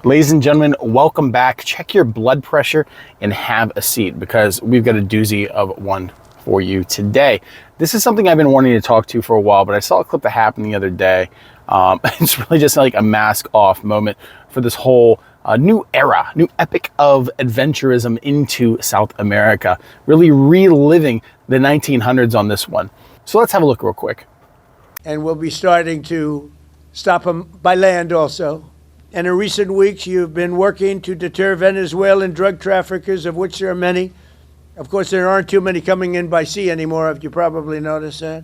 Ladies and gentlemen, welcome back. Check your blood pressure and have a seat because we've got a doozy of one for you today. This is something I've been wanting to talk to for a while, but I saw a clip that happened the other day. It's really just like a mask off moment for this whole new era, new epic of adventurism into South America, really reliving the 1900s on this one. So let's have a look real quick. And we'll be starting to stop them by land also. And in recent weeks, you've been working to deter Venezuelan drug traffickers, of which there are many. Of course, there aren't too many coming in by sea anymore, if you probably noticed that,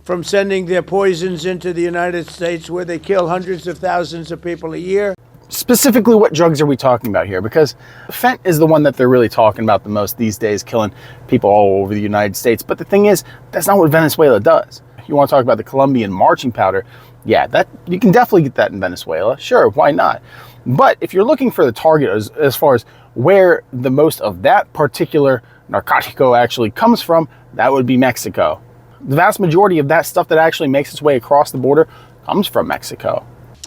from sending their poisons into the United States, where they kill hundreds of thousands of people a year. Specifically, what drugs are we talking about here? Because fent is the one that they're really talking about the most these days, killing people all over the United States. But the thing is, that's not what Venezuela does. You want to talk about the Colombian marching powder, yeah, that you can definitely get that in Venezuela. Sure, why not? But if you're looking for the target as far as where the most of that particular narcotico actually comes from, that would be Mexico. The vast majority of that stuff that actually makes its way across the border comes from Mexico.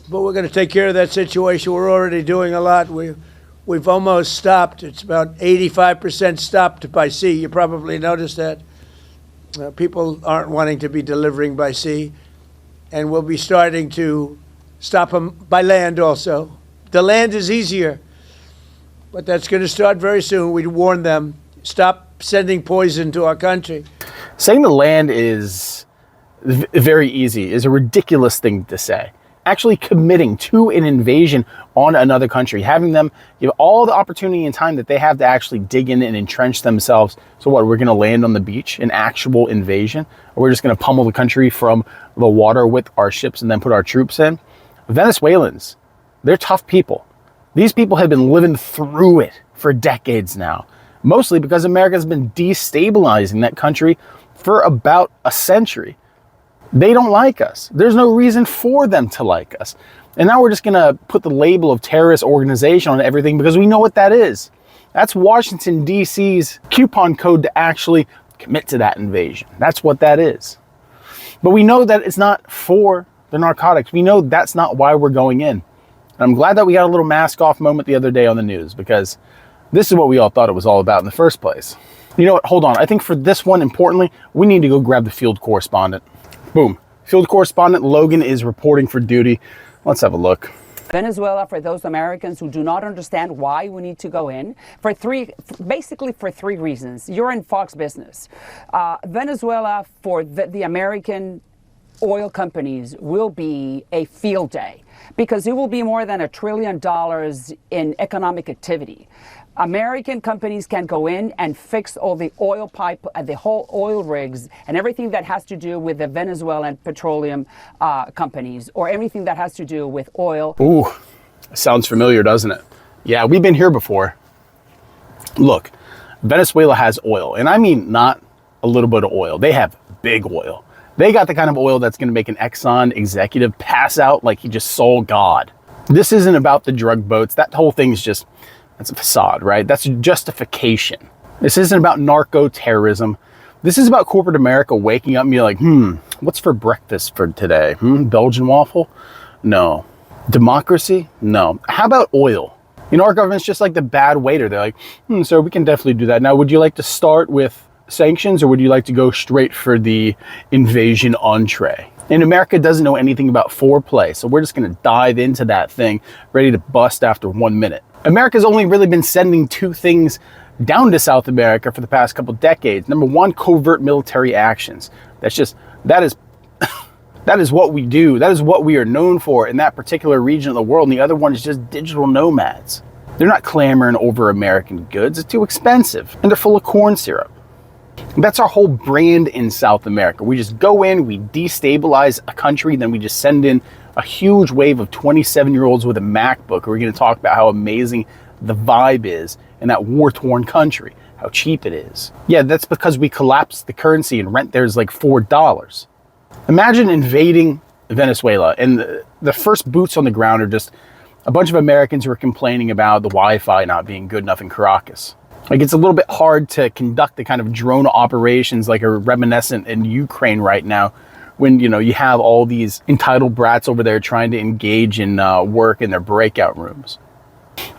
But we're going to take care of that situation. We're already doing a lot. We've almost stopped. It's about 85% stopped by sea. You probably noticed that. People aren't wanting to be delivering by sea. And we'll be starting to stop them by land also. The land is easier, but that's going to start very soon. We warn them, stop sending poison to our country. Saying the land is very easy is a ridiculous thing to say. Actually committing to an invasion on another country, having them give all the opportunity and time that they have to actually dig in and entrench themselves. So what, we're going to land on the beach, an actual invasion? Or we're just going to pummel the country from the water with our ships and then put our troops in? Venezuelans, they're tough people. These people have been living through it for decades now, mostly because America's been destabilizing that country for about a century. They don't like us. There's no reason for them to like us. And now we're just going to put the label of terrorist organization on everything because we know what that is. That's Washington, D.C.'s coupon code to actually commit to that invasion. That's what that is. But we know that it's not for the narcotics. We know that's not why we're going in. And I'm glad that we got a little mask off moment the other day on the news because this is what we all thought it was all about in the first place. You know what? Hold on. I think for this one, importantly, we need to go grab the field correspondent. Boom. Field correspondent Logan is reporting for duty. Let's have a look. Venezuela, for those Americans who do not understand why we need to go in, basically for three reasons. You're in Fox Business. Venezuela, for the American oil companies, will be a field day because it will be more than $1 trillion in economic activity. American companies can go in and fix all the oil pipe, the whole oil rigs, and everything that has to do with the Venezuelan petroleum companies, or anything that has to do with oil. Ooh, sounds familiar, doesn't it? Yeah, we've been here before. Look, Venezuela has oil, and I mean not a little bit of oil. They have big oil. They got the kind of oil that's going to make an Exxon executive pass out like he just saw God. This isn't about the drug boats. That whole thing is just... that's a facade, right? That's justification. This isn't about narco-terrorism. This is about corporate America waking up and being like, what's for breakfast for today? Belgian waffle? No. Democracy? No. How about oil? You know, our government's just like the bad waiter. They're like, so we can definitely do that. Now, would you like to start with sanctions or would you like to go straight for the invasion entree? And America doesn't know anything about foreplay, so we're just going to dive into that thing, ready to bust after 1 minute. America's only really been sending two things down to South America for the past couple decades. Number one, covert military actions. That is what we do. That is what we are known for in that particular region of the world. And the other one is just digital nomads. They're not clamoring over American goods. It's too expensive. And they're full of corn syrup. That's our whole brand in South America. We just go in, we destabilize a country, then we just send in a huge wave of 27-year-olds with a MacBook. We're going to talk about how amazing the vibe is in that war-torn country, how cheap it is. Yeah, that's because we collapsed the currency and rent there is like $4. Imagine invading Venezuela and the first boots on the ground are just a bunch of Americans who are complaining about the Wi-Fi not being good enough in Caracas. Like, it's a little bit hard to conduct the kind of drone operations like are reminiscent in Ukraine right now when, you know, you have all these entitled brats over there trying to engage in work in their breakout rooms.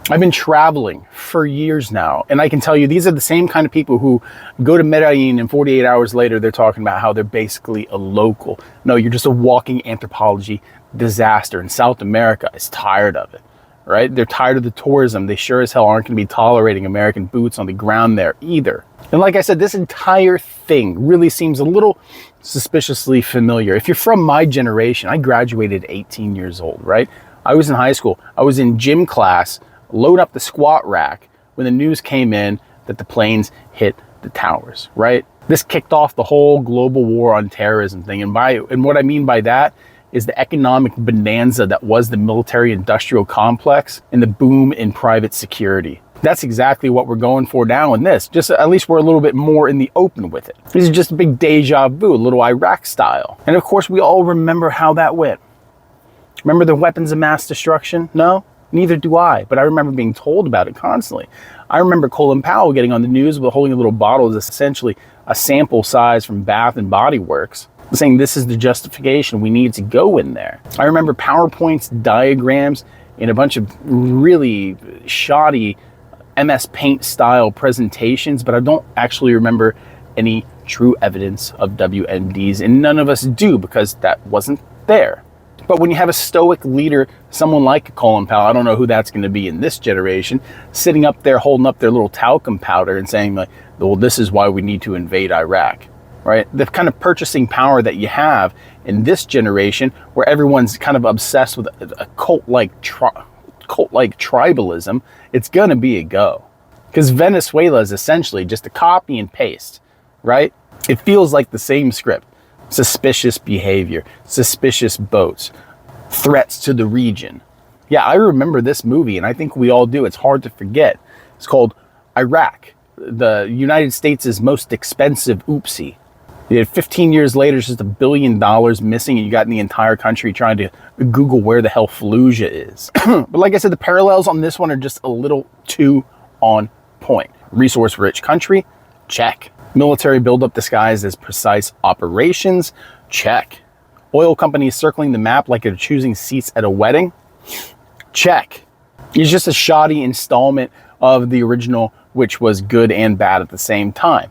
I've been traveling for years now, and I can tell you these are the same kind of people who go to Medellin and 48 hours later they're talking about how they're basically a local. No, you're just a walking anthropology disaster, and South America is tired of it, right? They're tired of the tourism. They sure as hell aren't going to be tolerating American boots on the ground there either. And like I said, this entire thing really seems a little suspiciously familiar. If you're from my generation, I graduated at 18 years old, right? I was in high school. I was in gym class, load up the squat rack when the news came in that the planes hit the towers, right? This kicked off the whole global war on terrorism thing. And what I mean by that is the economic bonanza that was the military-industrial complex and the boom in private security. That's exactly what we're going for now in this. Just at least we're a little bit more in the open with it. This is just a big deja vu, a little Iraq style. And of course, we all remember how that went. Remember the weapons of mass destruction? No? Neither do I, but I remember being told about it constantly. I remember Colin Powell getting on the news with holding a little bottle that's essentially a sample size from Bath and Body Works, saying this is the justification, we need to go in there. I remember PowerPoints, diagrams, and a bunch of really shoddy MS Paint style presentations, but I don't actually remember any true evidence of WMDs, and none of us do because that wasn't there. But when you have a stoic leader, someone like Colin Powell, I don't know who that's going to be in this generation, sitting up there holding up their little talcum powder and saying, like, well, this is why we need to invade Iraq, right? The kind of purchasing power that you have in this generation where everyone's kind of obsessed with a cult-like tribalism, it's going to be a go. Because Venezuela is essentially just a copy and paste, right? It feels like the same script. Suspicious behavior, suspicious boats, threats to the region. Yeah, I remember this movie, and I think we all do. It's hard to forget. It's called Iraq, the United States' most expensive oopsie. You had 15 years later, it's just $1 billion missing, and you got in the entire country trying to Google where the hell Fallujah is. But like I said, the parallels on this one are just a little too on point. Resource-rich country? Check. Military buildup disguised as precise operations? Check. Oil companies circling the map like they're choosing seats at a wedding? Check. It's just a shoddy installment of the original, which was good and bad at the same time.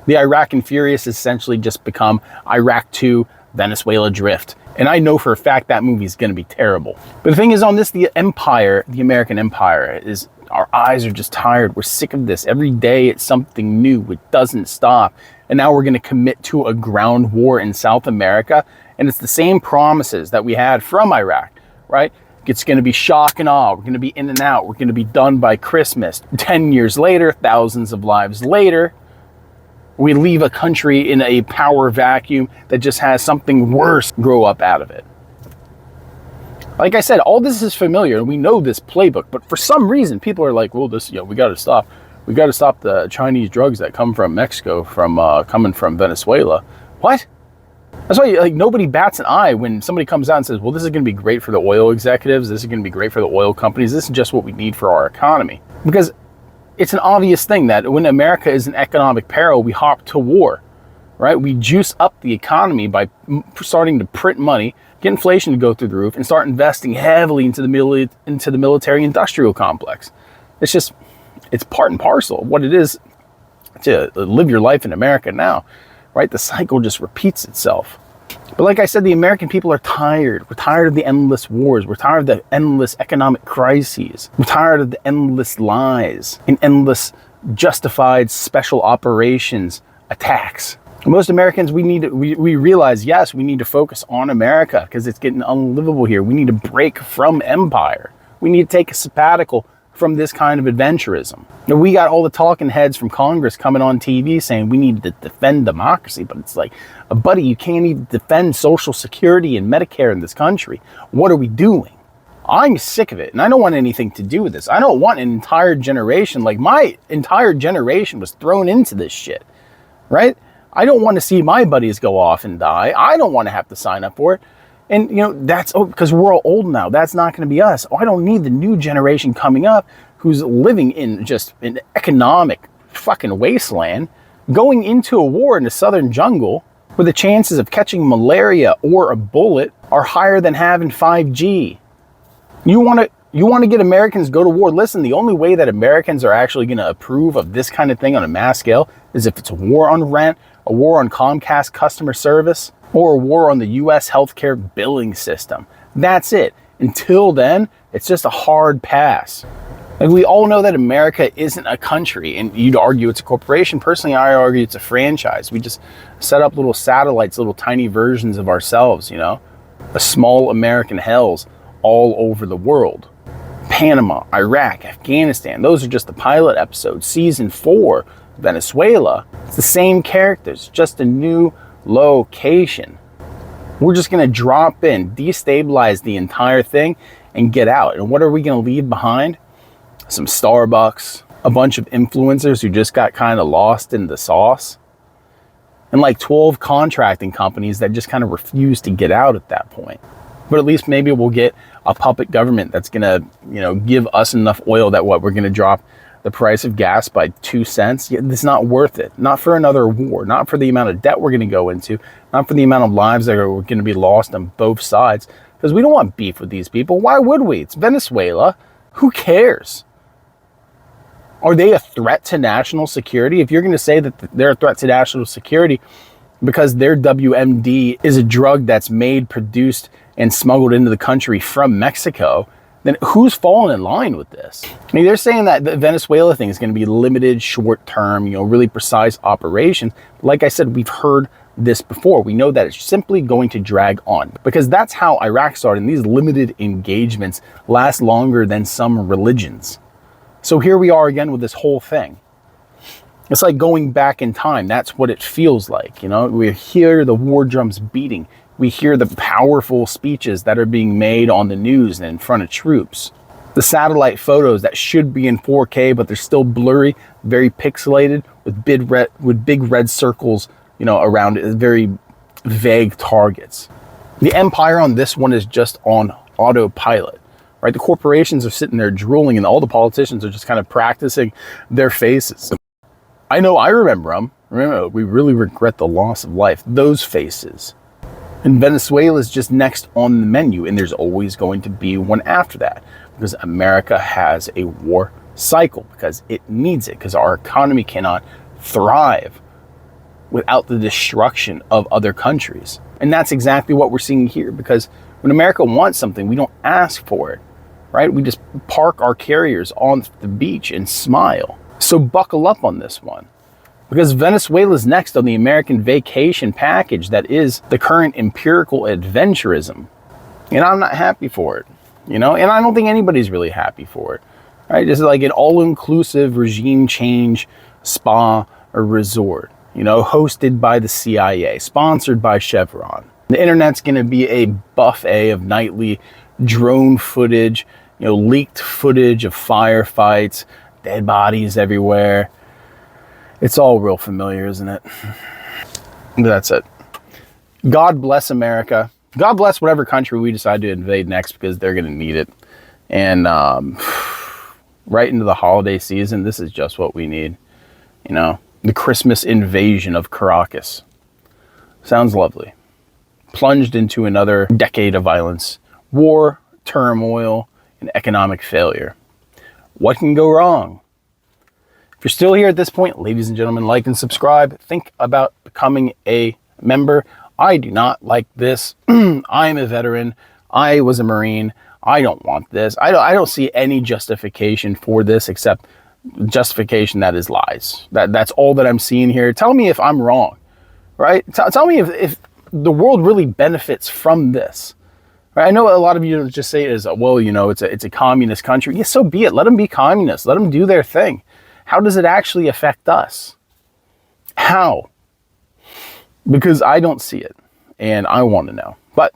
The Iraq and Furious essentially just become Iraq 2, Venezuela Drift. And I know for a fact that movie is going to be terrible. But the thing is, on this, the empire, the American empire, is our eyes are just tired. We're sick of this. Every day it's something new. It doesn't stop. And now we're going to commit to a ground war in South America. And it's the same promises that we had from Iraq, right? It's going to be shock and awe. We're going to be in and out. We're going to be done by Christmas. 10 years later, thousands of lives later, we leave a country in a power vacuum that just has something worse grow up out of it. Like I said, all this is familiar, and we know this playbook, but for some reason, people are like, well, this, we got to stop. We got to stop the Chinese drugs that come from Mexico coming from Venezuela. What? That's why nobody bats an eye when somebody comes out and says, well, this is going to be great for the oil executives. This is going to be great for the oil companies. This is just what we need for our economy. Because it's an obvious thing that when America is in economic peril, we hop to war, right? We juice up the economy by starting to print money, get inflation to go through the roof, and start investing heavily into the military-industrial complex. It's part and parcel of what it is to live your life in America now, right? The cycle just repeats itself. But like I said, the American people are tired. We're tired of the endless wars. We're tired of the endless economic crises. We're tired of the endless lies and endless justified special operations attacks. Most Americans, we realize, yes, we need to focus on America because it's getting unlivable here. We need to break from empire. We need to take a sabbatical from this kind of adventurism. Now, we got all the talking heads from Congress coming on TV saying we need to defend democracy, but it's like, buddy, you can't even defend Social Security and Medicare in this country. What are we doing? I'm sick of it, and I don't want anything to do with this. I don't want an entire generation, like my entire generation was thrown into this shit, right? I don't want to see my buddies go off and die. I don't want to have to sign up for it. And, that's because we're all old now. That's not going to be us. I don't need the new generation coming up who's living in just an economic fucking wasteland, going into a war in the southern jungle where the chances of catching malaria or a bullet are higher than having 5G. You want to You want to get Americans to go to war? Listen, the only way that Americans are actually going to approve of this kind of thing on a mass scale is if it's a war on rent, a war on Comcast customer service, or a war on the U.S. healthcare billing system. That's it. Until then, it's just a hard pass. Like, we all know that America isn't a country, and you'd argue it's a corporation. Personally, I argue it's a franchise. We just set up little satellites, little tiny versions of ourselves, you know, a small American hells all over the world. Panama, Iraq, Afghanistan, those are just the pilot episodes. Season 4, Venezuela, it's the same characters, just a new location. We're just going to drop in, destabilize the entire thing, and get out. And what are we going to leave behind? Some Starbucks, a bunch of influencers who just got kind of lost in the sauce, and like 12 contracting companies that just kind of refuse to get out at that point. But at least maybe we'll get a puppet government that's going to, you know, give us enough oil that what we're going to drop the price of gas by 2 cents. It's not worth it. Not for another war, not for the amount of debt we're going to go into, not for the amount of lives that are going to be lost on both sides, because we don't want beef with these people. Why would we? It's Venezuela. Who cares? Are they a threat to national security? If you're going to say that they're a threat to national security because their WMD is a drug that's made, produced, and smuggled into the country from Mexico, then who's falling in line with this? I mean, they're saying that the Venezuela thing is going to be limited, short-term, you know, really precise operations. Like I said, we've heard this before. We know that it's simply going to drag on, because that's how Iraq started. And these limited engagements last longer than some religions. So here we are again with this whole thing. It's like going back in time. That's what it feels like. You know, we hear the war drums beating. We hear the powerful speeches that are being made on the news and in front of troops. The satellite photos that should be in 4K, but they're still blurry, very pixelated, with big red circles, you know, around it, very vague targets. The empire on this one is just on autopilot, right? The corporations are sitting there drooling, and all the politicians are just kind of practicing their faces. I know, I remember them. Remember, we really regret the loss of life. Those faces. And Venezuela is just next on the menu, and there's always going to be one after that, because America has a war cycle, because it needs it, because our economy cannot thrive without the destruction of other countries. And that's exactly what we're seeing here, because when America wants something, we don't ask for it, right? We just park our carriers on the beach and smile. So buckle up on this one, because Venezuela's next on the American vacation package that is the current empirical adventurism. And I'm not happy for it, you know, and I don't think anybody's really happy for it, right? This is like an all-inclusive regime change spa or resort, you know, hosted by the CIA, sponsored by Chevron. The internet's going to be a buffet of nightly drone footage, you know, leaked footage of firefights, dead bodies everywhere. It's all real familiar, isn't it? That's it. God bless America. God bless whatever country we decide to invade next, because they're going to need it. And right into the holiday season, this is just what we need. You know, the Christmas invasion of Caracas. Sounds lovely. Plunged into another decade of violence, war, turmoil, and economic failure. What can go wrong? If you're still here at this point, ladies and gentlemen, like and subscribe. Think about becoming a member. I do not like this. I'm a veteran. I was a Marine. I don't want this. I don't see any justification for this, except justification that is lies. That's all that I'm seeing here. Tell me if I'm wrong, right? Tell me if the world really benefits from this. Right? I know a lot of you just say it as, well, you know, it's a communist country. Yes, so be it. Let them be communists. Let them do their thing. How does it actually affect us? How? Because I don't see it, and I want to know. But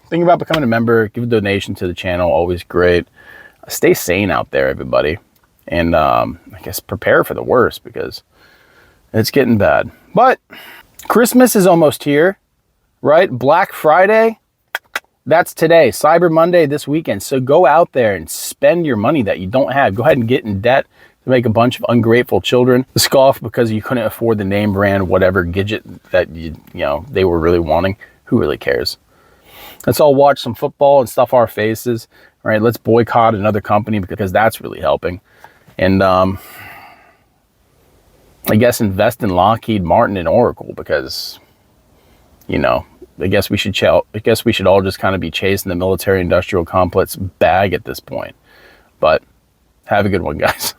think about becoming a member. Give a donation to the channel. Always great. Stay sane out there, everybody. And I guess prepare for the worst, because it's getting bad. But Christmas is almost here, right? Black Friday, that's today. Cyber Monday this weekend. So go out there and spend your money that you don't have. Go ahead and get in debt to make a bunch of ungrateful children scoff because you couldn't afford the name brand, whatever gadget that you know they were really wanting. Who really cares? Let's all watch some football and stuff our faces right? Let's boycott another company because that's really helping. And I guess invest in Lockheed Martin and Oracle because, I guess we should all just kind of be chasing the military industrial complex bag at this point. But have a good one, guys.